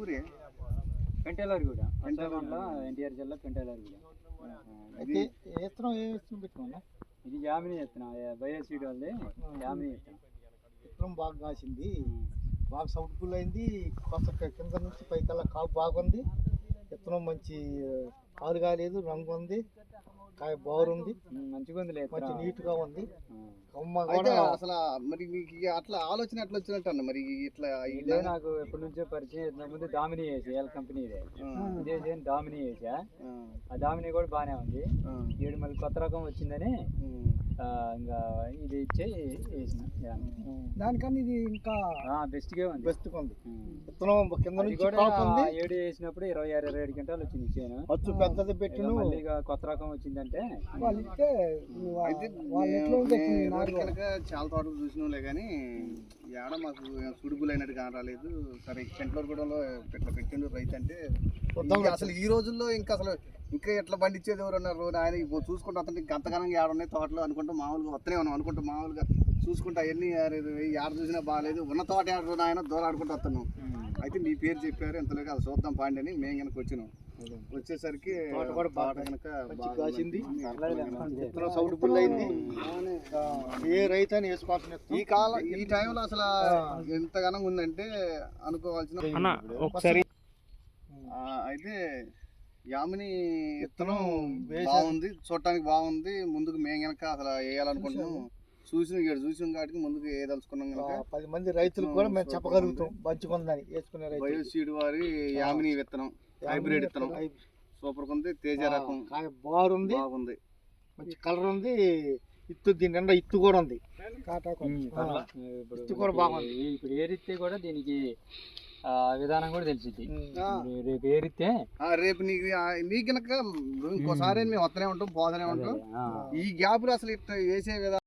ఊరి పెంటేలూరుగూడ ఎన్టీఆర్ జిల్లా పెంటేలూరుగూడ. అయితే విత్తనం ఏ విత్తనం పెట్టుకున్నా? ఇది జామిని విత్తనం, బయోసీడ్ వాళ్ళది జామిని విత్తనం. విత్తనం బాగా కాసింది, బాగా సౌట్ఫుల్ అయింది. కొత్త కింద నుంచి పైకల్లా కాపు బాగుంది. విత్తనం మంచి కాలు కాలేదు, రంగు ఉంది, కాయ బాగుంది, మంచిగా ఉంది, మంచి నీట్గా ఉంది. అయితే అసలు మరి మీకు అట్లా ఆలోచన ఎట్లా వచ్చినట్టు అన్న మరి ఇట్లా ఇదే నాకు ఎప్పటి నుంచో పరిచయం. ముందు దామిని వేసా, ఎల్ కంపెనీ ఇదే దామిని వేసా. ఆ దామిని కూడా బాగానే ఉంది. ఏడు మళ్ళీ కొత్త రకం వచ్చిందని ఇంకా ఇది ఇచ్చే వేసిన. దానికన్నా ఇది ఇంకా బెస్ట్గా ఉంది, బెస్ట్గా ఉంది. విత్తనం కింద నుంచి కూడా 7 వేసినప్పుడు 26-27 క్వింటాలు వచ్చింది చేను. ఖర్చు పెద్దది పెట్టిన మళ్ళీ కొత్త రకం వచ్చిందంటే కనుక చాలా తోటలు చూసినలే కానీ ఏడ మాకు సుడుబుల్ అయినట్టు కానరాలేదు. సరే పెంటలూరుగూడలో ఇట్లా పెట్టిండు రైతు అంటే అసలు ఈ రోజుల్లో ఇంకా అసలు ఇంకా ఎట్లా పండించేది ఎవరు ఉన్నారు? ఆయన చూసుకుంటూ అతను గంతగానంగా ఏడున్నాయి తోటలు అనుకుంటూ మామూలుగా వస్తూనే ఉన్నాం, అనుకుంటూ మామూలుగా చూసుకుంటా ఎన్ని ఏడ చూసినా బాగాలేదు, ఉన్న తోట ఏడు ఆయన దూరం ఆడుకుంటూ వస్తున్నాం. అయితే మీ పేరు చెప్పారు, ఎంతలోకి అది చూద్దాం పాండి అని మేము కనుక వచ్చినాం. వచ్చేసరికి తోట కనుక కాసింది, సౌండ్ అయింది. ఏ రైతు అని వేసుకోవాల్సిన ఈ కాలం ఈ టైంలో అసలు ఎంతగానో ఉందంటే అనుకోవాల్సిన ఒకసారి. అయితే యామిని విత్తనం బాగుంది, చూడటానికి బాగుంది. ముందుకు మేము కనుక అసలు వేయాలనుకుంటున్నాం, చూసిన కాటికి ముందుకు వేయదలుచుకున్నాం కనుక 10 మంది రైతులకు కూడా మేము చెప్పగలుగుతాం మంచిగా ఉందని. వేసుకునే బయోసీడ్ వారి యామిని విత్తనం హైబ్రిడ్ విత్తనం సూపర్ ఉంది, తేజ రకం బాగుంది, బాగుంది, మంచి కలర్ ఉంది. ఇత్తు దీని నిండా ఇత్తు కూడా ఉంది, ఇత్తు కూడా బాగుంది. ఇప్పుడు ఏరిస్తే కూడా దీనికి విధానం కూడా తెలిసింది. రేపు ఏరిస్తే రేపు నీకు కనుక ఇంకోసారి మేము వస్తూనే ఉంటాం, పోతూనే ఉంటాం. ఈ గ్యాప్ లో అసలు ఇట్లా వేసే విధానం